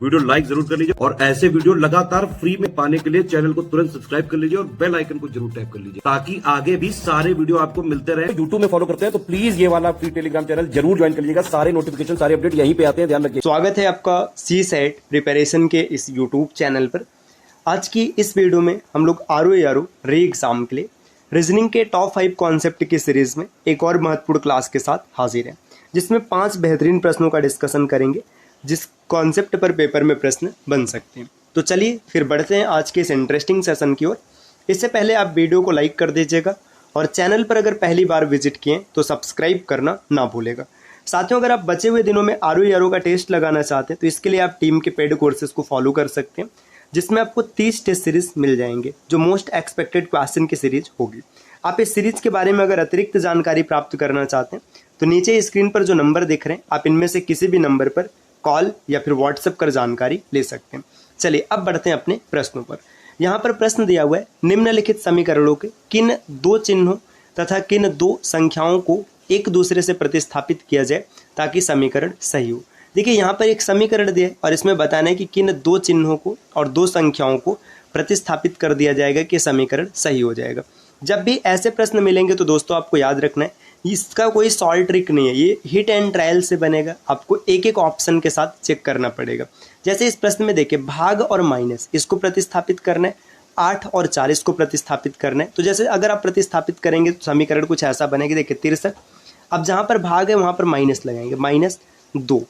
Video like जरूर कर लीजिए और ऐसे वीडियो लगातार फ्री में पाने के लिए चैनल को तुरंत सब्सक्राइब कर लीजिए और बेल आइकन को जरूर टैप कर लीजिए ताकि आगे भी सारे वीडियो आपको मिलते रहे। यूट्यूब में फॉलो करते हैं तो प्लीज ये वाला फ्री टेलीग्राम चैनल जरूर ज्वाइन कर लीजिएगा। सारे नोटिफिकेशन सारे अपडेट यहीं पे आते हैं, ध्यान रखिए। स्वागत है आपका CSET प्रिपरेशन के इस यूट्यूब चैनल पर। आज की इस वीडियो में हम लोग ROA री एग्जाम के लिए रीजनिंग के टॉप 5 कॉन्सेप्ट की सीरीज में एक और महत्वपूर्ण क्लास के साथ हाजिर हैं, जिसमें 5 बेहतरीन प्रश्नों का डिस्कशन करेंगे जिस कॉन्सेप्ट पर पेपर में प्रश्न बन सकते हैं। तो चलिए फिर बढ़ते हैं आज के इस इंटरेस्टिंग सेशन की ओर। इससे पहले आप वीडियो को लाइक कर दीजिएगा और चैनल पर अगर पहली बार विजिट किए तो सब्सक्राइब करना ना भूलेगा। साथियों, अगर आप बचे हुए दिनों में ROA का टेस्ट लगाना चाहते हैं तो इसके लिए आप टीम के पेड कोर्सेज को फॉलो कर सकते हैं, जिसमें आपको 30 टेस्ट सीरीज मिल जाएंगे जो मोस्ट एक्सपेक्टेड क्वेश्चन की सीरीज होगी। आप इस सीरीज के बारे में अगर अतिरिक्त जानकारी प्राप्त करना चाहते हैं तो नीचे स्क्रीन पर जो नंबर दिख रहे हैं आप इनमें से किसी भी नंबर पर कॉल या फिर व्हाट्सएप कर जानकारी ले सकते हैं। चलिए अब बढ़ते हैं अपने प्रश्नों पर। यहाँ पर प्रश्न दिया हुआ है, निम्नलिखित समीकरणों के किन 2 चिन्हों तथा किन 2 संख्याओं को एक दूसरे से प्रतिस्थापित किया जाए ताकि समीकरण सही हो। देखिए यहाँ पर एक समीकरण दिया है और इसमें बताना है कि किन 2 चिन्हों को और 2 संख्याओं को प्रतिस्थापित कर दिया जाएगा कि समीकरण सही हो जाएगा। जब भी ऐसे प्रश्न मिलेंगे तो दोस्तों आपको याद रखना है इसका कोई सॉल्व ट्रिक नहीं है, ये हिट एंड ट्रायल से बनेगा। आपको एक एक ऑप्शन के साथ चेक करना पड़ेगा। जैसे इस प्रश्न में देखिए भाग और माइनस इसको प्रतिस्थापित करना है, 8 और 4 इसको प्रतिस्थापित करना है। तो जैसे अगर आप प्रतिस्थापित करेंगे तो समीकरण कुछ ऐसा बनेगा। देखिए 63, अब जहाँ पर भाग है वहाँ पर माइनस लगाएंगे, -2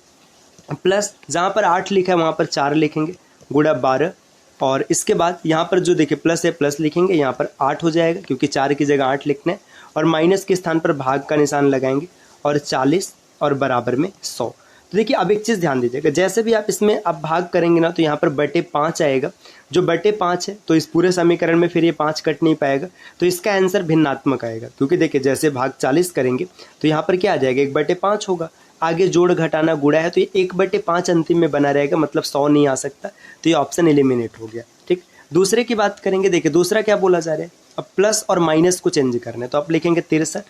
प्लस जहाँ पर 8 लिखा है वहाँ पर 4 लिखेंगे, गुणा 12 और इसके बाद यहाँ पर जो देखिए प्लस है प्लस लिखेंगे, यहाँ पर 8 हो जाएगा क्योंकि 4 की जगह 8 लिखना है और माइनस के स्थान पर भाग का निशान लगाएंगे और 40 और बराबर में 100। तो देखिए अब एक चीज़ ध्यान दीजिएगा, जैसे भी आप इसमें अब भाग करेंगे ना तो यहाँ पर बटे 5 आएगा। जो बटे 5 है तो इस पूरे समीकरण में फिर ये 5 कट नहीं पाएगा, तो इसका आंसर भिन्नात्मक आएगा। क्योंकि देखिए जैसे भाग 40 करेंगे तो यहाँ पर क्या आ जाएगा, 1/5 होगा। आगे जोड़ घटाना गुणा है तो ये 1/5 अंतिम में बना रहेगा, मतलब 100 नहीं आ सकता, तो ये ऑप्शन एलिमिनेट हो गया। ठीक, दूसरे की बात करेंगे। देखिए दूसरा क्या बोला जा रहा है, अब प्लस और माइनस को चेंज करना है तो आप लिखेंगे 63।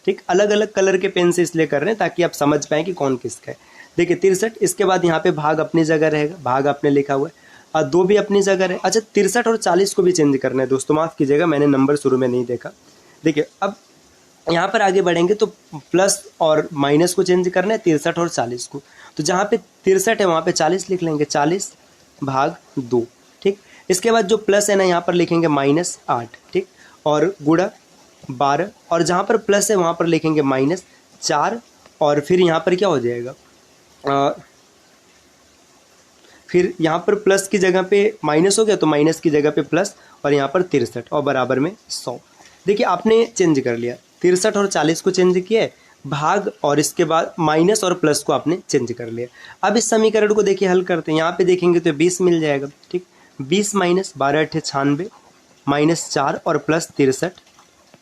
ठीक, अलग अलग कलर के पेन से इसलिए कर रहे हैं ताकि आप समझ पाएँ कि कौन किसका है। देखिए 63, इसके बाद यहाँ पे भाग अपनी जगह रहेगा, भाग आपने लिखा हुआ है और 2 भी अपनी जगह है। अच्छा 63 और 40 को भी चेंज करना है दोस्तों, माफ़ कीजिएगा मैंने नंबर शुरू में नहीं देखा। देखिए अब यहाँ पर आगे बढ़ेंगे तो प्लस और माइनस को चेंज करना है, 63 और 40 को। तो जहाँ पे 63 है वहाँ पे 40 लिख लेंगे, 40 भाग 2। ठीक, इसके बाद जो प्लस है ना यहाँ पर लिखेंगे -8। ठीक, और गुणा 12 और जहाँ पर प्लस है वहाँ पर लिखेंगे -4 और फिर यहाँ पर क्या हो जाएगा, फिर यहाँ पर प्लस की जगह पे माइनस हो गया तो माइनस की जगह पे प्लस और यहाँ पर 63 और बराबर में 100। देखिए आपने चेंज कर लिया, 63 और 40 को चेंज किया है, भाग और इसके बाद माइनस और प्लस को आपने चेंज कर लिया। अब इस समीकरण को देखिए हल करते हैं, यहाँ पे देखेंगे तो 20 मिल जाएगा। ठीक, 20 माइनस 12 × 96 -4 और प्लस 63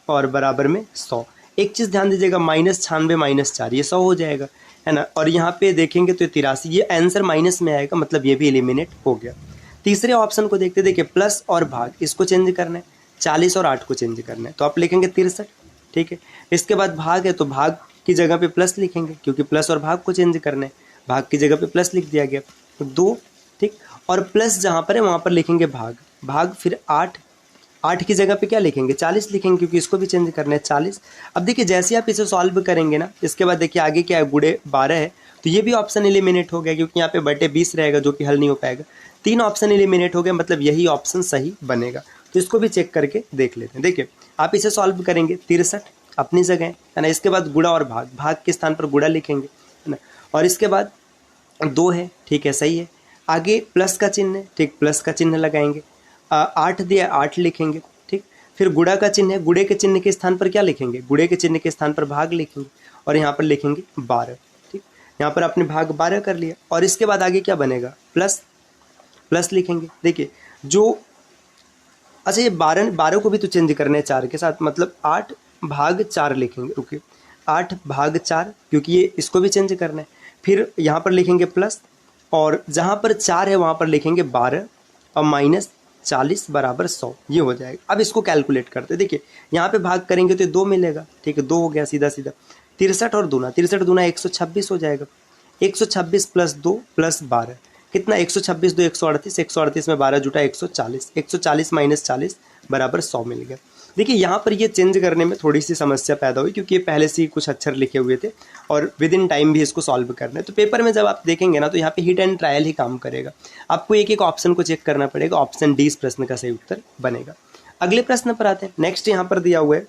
और बराबर में 100। एक चीज़ ध्यान दीजिएगा, -96 -4 ये 100 हो जाएगा, है ना। और यहाँ पे देखेंगे तो 83, ये आंसर माइनस में आएगा, मतलब ये भी एलिमिनेट हो गया। तीसरे ऑप्शन को देखते, देखिए प्लस और भाग इसको चेंज करना है, 40 और 8 को चेंज करना है तो आप लिखेंगे 63। ठीक है, इसके बाद भाग है तो भाग की जगह पे प्लस लिखेंगे क्योंकि प्लस और भाग को चेंज करना है, भाग की जगह पे प्लस लिख दिया गया तो 2। ठीक, और प्लस जहाँ पर है वहाँ पर लिखेंगे भाग फिर 8 की जगह पे क्या लिखेंगे, 40 लिखेंगे क्योंकि इसको भी चेंज करना है, 40। अब देखिए जैसे आप इसे सॉल्व करेंगे ना, इसके बाद देखिए आगे क्या है, गुणे 12 है तो ये भी ऑप्शन एलिमिनेट हो गया क्योंकि यहाँ पे बटे 20 रहेगा जो कि हल नहीं हो पाएगा। 3 ऑप्शन एलिमिनेट हो गए, मतलब यही ऑप्शन सही बनेगा। तो इसको भी चेक करके देख लेते हैं। देखिए आप इसे सॉल्व करेंगे, 63 अपनी जगह है ना, इसके बाद गुणा और भाग के स्थान पर गुणा लिखेंगे, है ना, और इसके बाद 2 है। ठीक है, सही है। आगे प्लस का चिन्ह है, ठीक, प्लस का चिन्ह लगाएंगे। 8 दिया, 8 लिखेंगे। ठीक, फिर गुणा का चिन्ह है, गुणे के चिन्ह के स्थान पर क्या लिखेंगे, गुणे के चिन्ह के स्थान पर भाग लिखेंगे और यहाँ पर लिखेंगे 12। ठीक, यहाँ पर आपने भाग 12 कर लिया और इसके बाद आगे क्या बनेगा, प्लस लिखेंगे। देखिए जो अच्छा ये 12 को भी तो चेंज करना है 4 के साथ, मतलब 8 भाग 4 लिखेंगे। ओके, 8 भाग 4 क्योंकि ये इसको भी चेंज करना है। फिर यहाँ पर लिखेंगे प्लस और जहाँ पर 4 है वहाँ पर लिखेंगे 12 और -40 बराबर 100, ये हो जाएगा। अब इसको कैलकुलेट करते हैं। देखिए यहाँ पे भाग करेंगे तो 2 मिलेगा। ठीक है, 2 हो गया सीधा सीधा। 63 और दूना 126 हो जाएगा। 126 + 2 + 12 कितना 126 दो 138, 138 में 12 जुटा 140, 140 माइनस 40 बराबर 100 मिल गया। देखिए यहाँ पर ये चेंज करने में थोड़ी सी समस्या पैदा हुई क्योंकि ये पहले से ही कुछ अक्षर लिखे हुए थे और विद इन टाइम भी इसको सॉल्व करना है। तो पेपर में जब आप देखेंगे ना तो यहाँ पे हिट एंड ट्रायल ही काम करेगा, आपको एक एक ऑप्शन को चेक करना पड़ेगा, ऑप्शन डी इस प्रश्न का सही उत्तर बनेगा। अगले प्रश्न पर आते हैं। नेक्स्ट यहाँ पर दिया हुआ है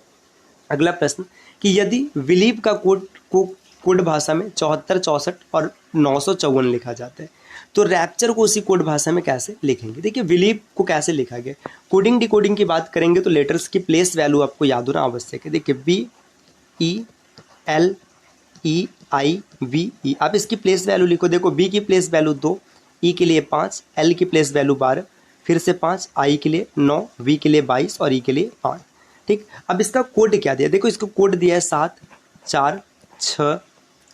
अगला प्रश्न कि यदि विलीप का कोड भाषा में 74, 64 और 954 लिखा जाता है तो रैप्चर को उसी कोड भाषा में कैसे लिखेंगे। देखिए विलीप को कैसे लिखा गया, कोडिंग डिकोडिंग की बात करेंगे तो लेटर्स की प्लेस वैल्यू आपको याद होना आवश्यक है। देखिए BELEIVE, आप इसकी प्लेस वैल्यू लिखो। देखो बी की प्लेस वैल्यू 2, ई के लिए 5, एल की प्लेस वैल्यू 12, फिर से 5, आई के लिए 9, वी के लिए 22 और ई के लिए 5। ठीक, अब इसका कोड क्या दिया, देखो इसको कोड दिया है 7, 4, 6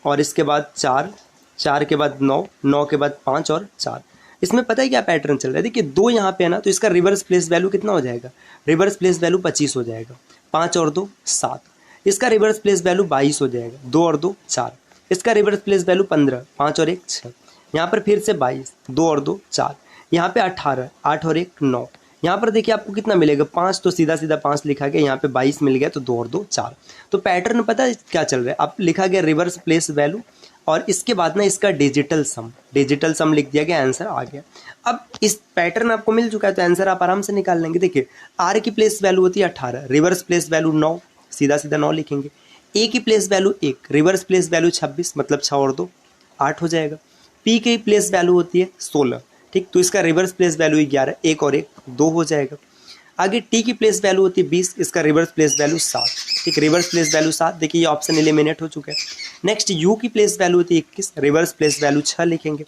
और इसके बाद 4, 4 के बाद 9, 9 के बाद 5 और 4। इसमें पता है क्या पैटर्न चल रहा है, देखिए 2 यहाँ पे है ना तो इसका रिवर्स प्लेस वैल्यू कितना हो जाएगा, रिवर्स प्लेस वैल्यू 25 हो जाएगा, 5 और 2 7। इसका रिवर्स प्लेस वैल्यू 22 हो जाएगा, 2 और 2 4। इसका रिवर्स प्लेस वैल्यू 15, 5 और 1 6। यहाँ पर फिर से 22, 2 और 2 4। यहाँ पे 18, 8 और 1 9। यहाँ पर देखिए आपको कितना मिलेगा, 5, तो सीधा सीधा 5 लिखा गया, यहाँ पे 22 मिल गया तो 2 और 2 4। तो पैटर्न पता है क्या चल रहा है, अब लिखा गया रिवर्स प्लेस वैल्यू और इसके बाद ना इसका डिजिटल सम लिख दिया गया, आंसर आ गया। अब इस पैटर्न आपको मिल चुका है तो आंसर आप आराम से निकाल लेंगे। देखिए आर की प्लेस वैल्यू होती है 18, रिवर्स प्लेस वैल्यू 9, सीधा सीधा 9 लिखेंगे। ए की place value 1, reverse place value 26, मतलब 6 और 2 8 हो जाएगा। पी की प्लेस वैल्यू होती है 16, ठीक, तो इसका रिवर्स प्लेस वैल्यू 11, 1 और 1 2 हो जाएगा। आगे टी की प्लेस वैल्यू होती है 20, इसका रिवर्स प्लेस वैल्यू 7, ठीक, रिवर्स प्लेस वैल्यू 7। देखिए ये ऑप्शन एलिमिनेट हो चुका है। नेक्स्ट यू की प्लेस वैल्यू होती है 21, रिवर्स प्लेस वैल्यू 6 लिखेंगे।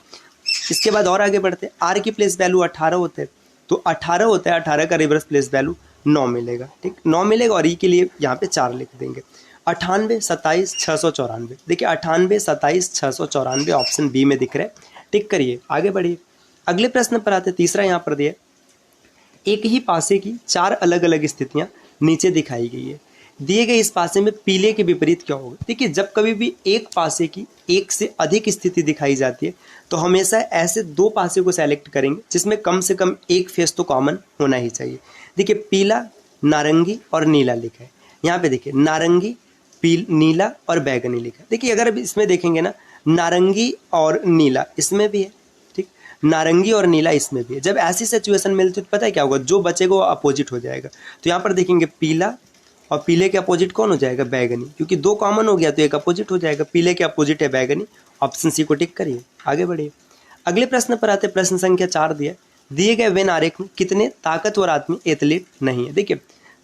इसके बाद और आगे बढ़ते हैं, आर की प्लेस वैल्यू 18 होते हैं तो 18 होता है, 18 का रिवर्स प्लेस वैल्यू 9 मिलेगा, ठीक, 9 मिलेगा और ई के लिए यहाँ पे 4 लिख देंगे। 98, 27, 694, देखिए 98, 27, 694 ऑप्शन बी में दिख रहा है, टिक करिए आगे बढ़िए। अगले प्रश्न पर आते हैं, तीसरा यहाँ पर दिया, एक ही पासे की 4 अलग अलग स्थितियां नीचे दिखाई गई है, दिए गए इस पासे में पीले के विपरीत क्या होगा। देखिए जब कभी भी एक पासे की एक से अधिक स्थिति दिखाई जाती है तो हमेशा ऐसे 2 पासे को सेलेक्ट करेंगे जिसमें कम से कम एक फेस तो कॉमन होना ही चाहिए। देखिए पीला, नारंगी और नीला लिखा है, यहाँ पे देखिए नारंगी, नीला और बैगनी लिखा है। देखिए अगर इसमें देखेंगे ना, नारंगी और नीला इसमें भी है, ठीक, नारंगी और नीला इसमें भी है। जब ऐसी सिचुएशन मिलती है तो पता है क्या होगा, जो बचेगा वो अपोजिट हो जाएगा। तो यहाँ पर देखेंगे पीला और पीले के अपोजिट कौन हो जाएगा, बैगनी, क्योंकि 2 कॉमन हो गया तो एक अपोजिट हो जाएगा, पीले के अपोजिट है बैगनी, ऑप्शन सी को टिक करिए आगे बढ़िए। अगले प्रश्न पर आते, प्रश्न संख्या 4 दिया, दिए गए वेन आरेख में कितने ताकतवर आदमी एथलीट नहीं है। देखिए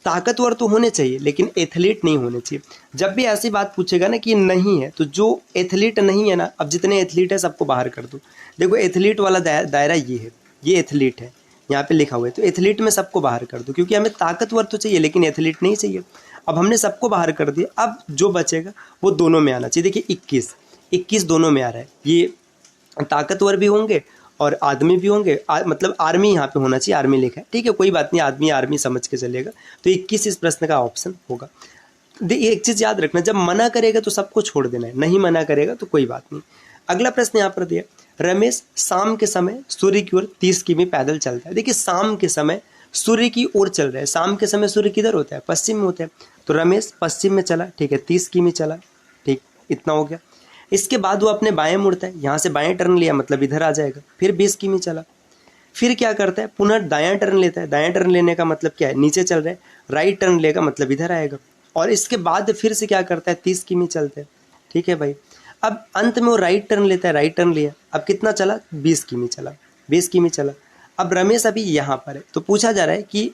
ताकतवर तो होने चाहिए लेकिन एथलीट नहीं होने चाहिए। जब भी ऐसी बात पूछेगा ना कि नहीं है तो जो एथलीट नहीं है ना, अब जितने एथलीट है सबको बाहर कर दो। देखो एथलीट वाला दायरा ये है, ये एथलीट है, यहाँ पे लिखा हुआ है, तो एथलीट में सबको बाहर कर दो क्योंकि हमें ताकतवर तो चाहिए लेकिन एथलीट नहीं चाहिए। अब हमने सबको बाहर कर दिया, अब जो बचेगा वो दोनों में आना चाहिए। देखिए 21 दोनों में आ रहा है, ये ताकतवर भी होंगे और आदमी भी होंगे, मतलब आर्मी यहाँ पे होना चाहिए, आर्मी लिखा है, ठीक है, कोई बात नहीं, आर्मी समझ के चलेगा। तो 21 इस प्रश्न का ऑप्शन होगा। एक चीज़ याद रखना, जब मना करेगा तो सबको छोड़ देना है, नहीं मना करेगा तो कोई बात नहीं। अगला प्रश्न यहाँ पर दिया, रमेश शाम के समय सूर्य की ओर 30 किमी पैदल चलता है। देखिए शाम के समय सूर्य की ओर चल रहा है, शाम के समय सूर्य किधर होता है, पश्चिम में होता है, तो रमेश पश्चिम में चला, ठीक है, 30 किमी चला, ठीक, इतना हो गया। इसके बाद वो अपने बाएं मुड़ता है, यहाँ से बाएं टर्न लिया मतलब इधर आ जाएगा, फिर 20 किमी चला, फिर क्या करता है, पुनः दायां टर्न लेता है, दायां टर्न लेने का मतलब क्या है, नीचे चल रहा है, राइट टर्न लेगा मतलब इधर आएगा, और इसके बाद फिर से क्या करता है, 30 किमी चलता है, ठीक है भाई। अब अंत में वो राइट टर्न लेता है, राइट टर्न लिया, अब कितना चला, 20 किमी चला, 20 किमी चला। अब रमेश अभी यहाँ पर है, तो पूछा जा रहा है कि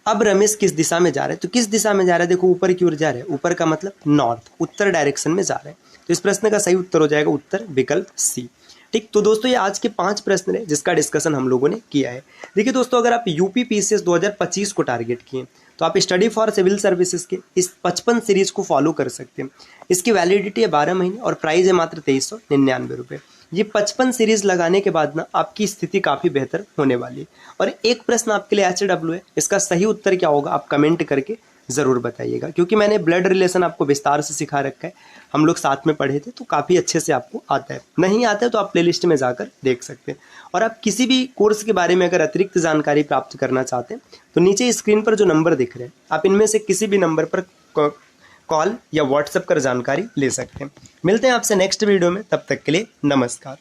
अब रमेश किस दिशा में जा रहा है, तो किस दिशा में जा रहा है, देखो ऊपर की ओर जा रहा है, ऊपर का मतलब नॉर्थ, उत्तर डायरेक्शन में जा रहा है। तो इस प्रश्न का सही उत्तर हो जाएगा उत्तर विकल्प सी, ठीक। तो दोस्तों ये आज के 5 प्रश्न है जिसका डिस्कशन हम लोगों ने किया है। देखिए दोस्तों, अगर आप यूपी पीसीएस 2025 को टारगेट किए तो आप स्टडी फॉर सिविल सर्विसेज के इस 55 सीरीज को फॉलो कर सकते हैं। इसकी वैलिडिटी है 12 महीने और प्राइस है मात्र 2399 रुपये। ये 55 सीरीज लगाने के बाद ना आपकी स्थिति काफ़ी बेहतर होने वाली है। और एक प्रश्न आपके लिए HW है, इसका सही उत्तर क्या होगा आप कमेंट करके ज़रूर बताइएगा, क्योंकि मैंने ब्लड रिलेशन आपको विस्तार से सिखा रखा है, हम लोग साथ में पढ़े थे तो काफ़ी अच्छे से आपको आता है। नहीं आता है तो आप प्लेलिस्ट में जाकर देख सकते हैं। और आप किसी भी कोर्स के बारे में अगर अतिरिक्त जानकारी प्राप्त करना चाहते हैं तो नीचे स्क्रीन पर जो नंबर दिख रहे हैं, आप इनमें से किसी भी नंबर पर कॉल या व्हाट्सएप कर जानकारी ले सकते हैं। मिलते हैं आपसे नेक्स्ट वीडियो में, तब तक के लिए नमस्कार।